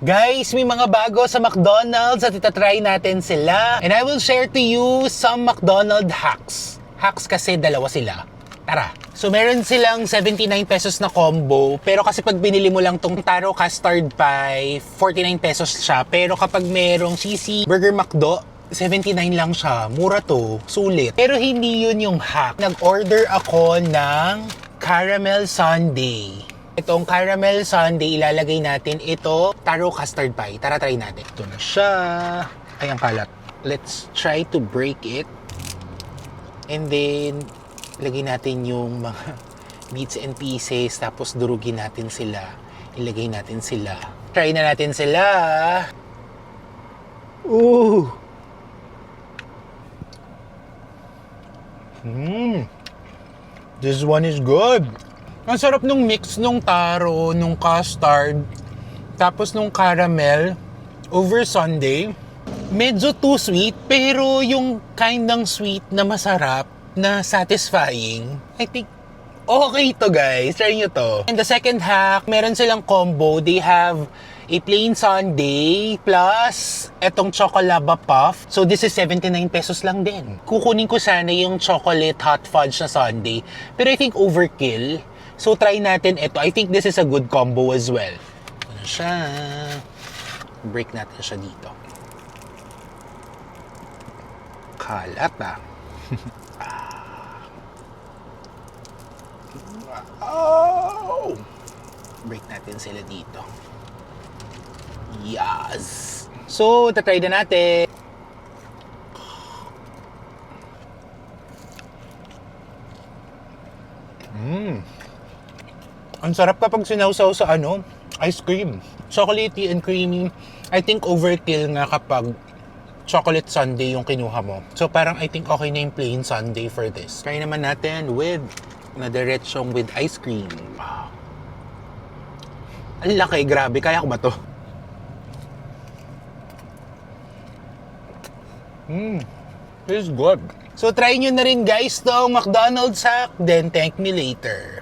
Guys, may mga bago sa McDonald's at itatry natin sila. And I will share to you some McDonald's hacks. Hacks kasi dalawa sila. Tara! So meron silang 79 pesos na combo. Pero kasi pag binili mo lang tong Taro Custard Pie, 49 pesos siya. Pero kapag merong CC Burger McDo, 79 lang siya. Mura to. Sulit. Pero hindi yun yung hack. Nag-order ako ng caramel sundae. Itong caramel sundae, ilalagay natin ito, Taro Custard Pie. Tara, try natin. Ito na siya. Ay, ang kalat. Let's try to break it. And then, lagay natin yung mga bits and pieces. Tapos, durugin natin sila. Ilagay natin sila. Try na natin sila. Ooh! This one is good. Ang sarap nung mix nung taro, nung custard, tapos nung caramel over sundae. Medyo too sweet, pero yung kind ng sweet na masarap, na satisfying. I think okay to guys. Try nyo to. And the second hack, meron silang combo. They have a plain sundae plus etong chocolaba puff. So this is 79 pesos lang din. Kukunin ko sana yung chocolate hot fudge na sundae. Pero I think overkill. So try natin ito. I think this is a good combo as well. Ano siya? Break natin siya dito. Kalat ah. Oh! Break natin sila dito. Yes! So, tatry na natin. Ang sarap kapag sinawsaw sa ice cream. Chocolatey and creamy. I think overkill nga kapag chocolate sundae yung kinuha mo. So parang I think okay na yung plain sundae for this. Try naman natin with na diretsong with ice cream. Wow. Ang laki, grabe. Kaya ko ba to? This is good. So try nyo na rin guys tong McDonald's hack, then thank me later.